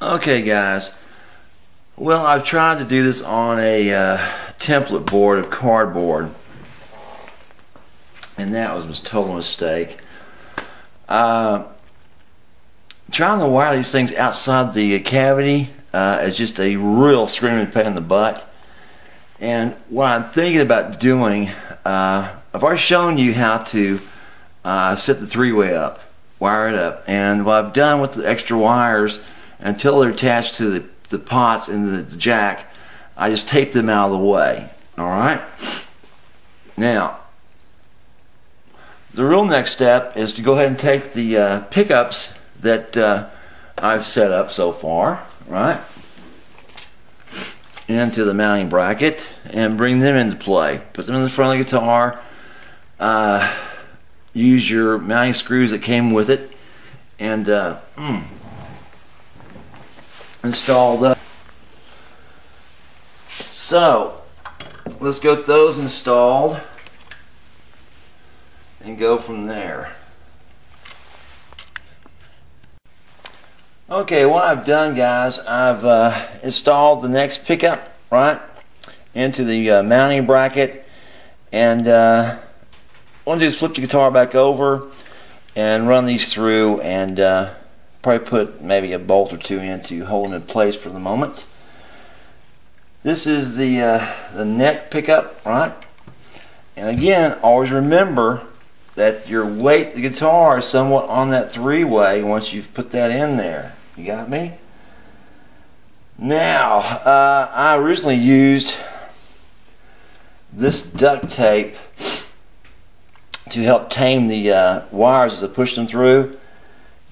Okay guys, well, I've tried to do this on a template board of cardboard, and that was a total mistake. Trying to wire these things outside the cavity is just a real screaming pain in the butt. And what I'm thinking about doing, I've already shown you how to set the three-way up, wire it up, and what I've done with the extra wires, until they're attached to the pots and the jack, I just tape them out of the way. Alright? Now, the real next step is to go ahead and take the pickups that I've set up so far, right, into the mounting bracket and bring them into play. Put them in the front of the guitar. Use your mounting screws that came with it and install the. So let's get those installed and go from there. Okay, what I've done, guys, I've installed the next pickup right into the mounting bracket, and what I'm going to do is flip the guitar back over and run these through, and probably put maybe a bolt or two in to hold them in place for the moment. This is the neck pickup, right? And again, always remember that your weight of the guitar is somewhat on that three-way once you've put that in there. You got me? Now, I originally used this duct tape to help tame the wires as I push them through.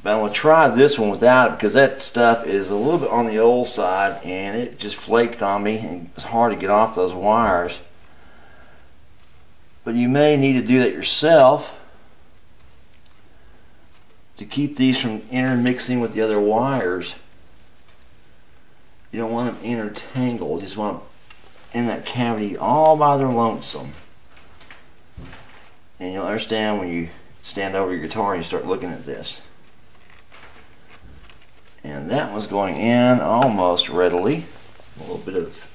But I'm going to try this one without it, because that stuff is a little bit on the old side and it just flaked on me and it's hard to get off those wires. But you may need to do that yourself to keep these from intermixing with the other wires. You don't want them intertangled, you just want them in that cavity all by their lonesome. And you'll understand when you stand over your guitar and you start looking at this. And that one's going in almost readily. A little bit of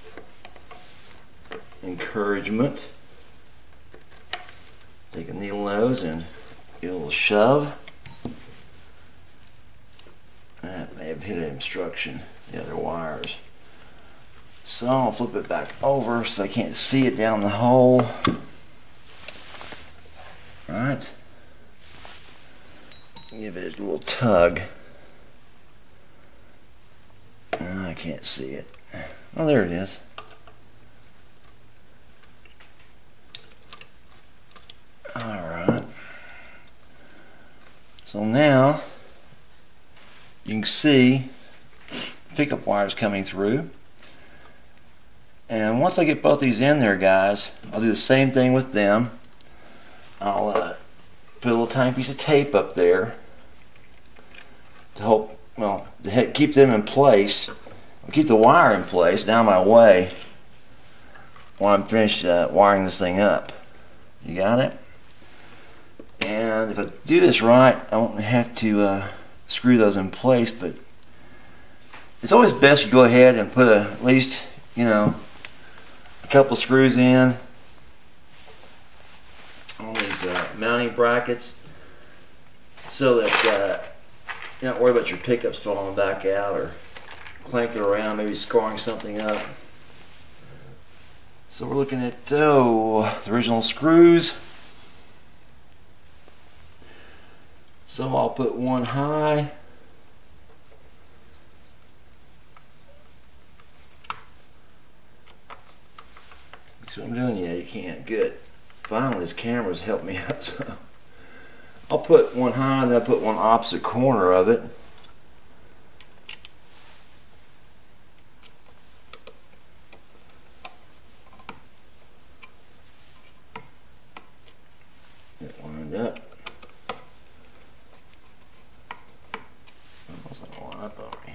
encouragement. Take a needle nose and give it a little shove. That may have hit an obstruction, the other wires. So I'll flip it back over so I can't see it down the hole. Alright. Give it a little tug. I can't see it. Oh, there it is. Alright. So now you can see pickup wires coming through. And once I get both these in there, guys, I'll do the same thing with them. I'll put a little tiny piece of tape up there to help, well, to keep them in place. I'll keep the wire in place down my way while I'm finished wiring this thing up. You got it? And if I do this right, I won't have to screw those in place, but it's always best to go ahead and put at least, you know, a couple screws in on these mounting brackets so that you're not worried about your pickups falling back out or clanking around, maybe scoring something up. So we're looking at the original screws. So I'll put one high. See what I'm doing? Yeah, you can't. Good. Finally, this camera's helped me out. So I'll put one high, and then I'll put one opposite corner of it. Get lined up. Almost not line up on me.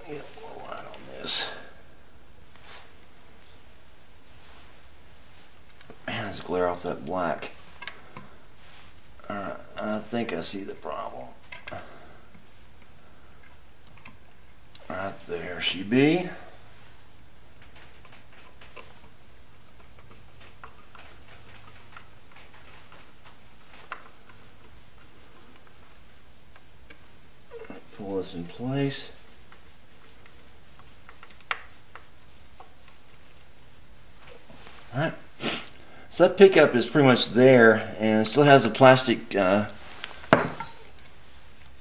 Get a little line on this. Man, let's glare off that black. Alright, I think I see the problem. Right there she be. Pull this in place. Alright, so that pickup is pretty much there, and it still has a plastic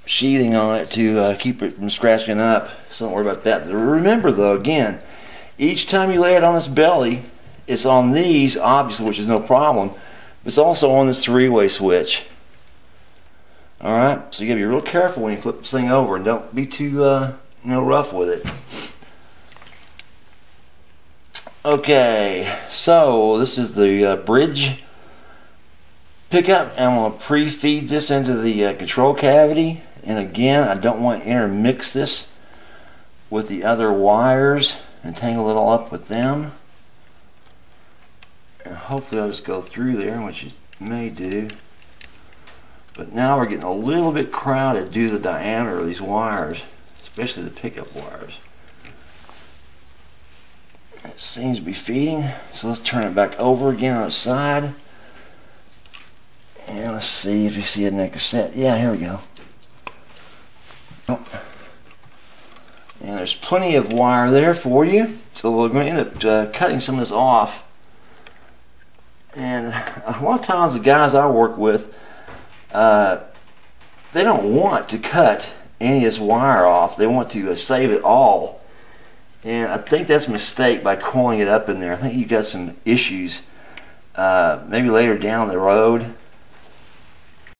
sheathing on it to keep it from scratching up, so don't worry about that. Remember though, again, each time you lay it on its belly, it's on these, obviously, which is no problem, but it's also on this three-way switch. Alright, so you gotta be real careful when you flip this thing over, and don't be too rough with it. Okay, so this is the bridge pickup, and I'm going to pre-feed this into the control cavity. And again, I don't want to intermix this with the other wires and tangle it all up with them. And hopefully I'll just go through there, which it may do. But now we're getting a little bit crowded due to the diameter of these wires, especially the pickup wires. It seems to be feeding, so let's turn it back over again on its side. And let's see if you see it in that cassette. Yeah, here we go. Oh. And there's plenty of wire there for you. So we're going to end up cutting some of this off. And a lot of times the guys I work with, they don't want to cut any of this wire off. They want to save it all. And I think that's a mistake by coiling it up in there. I think you've got some issues maybe later down the road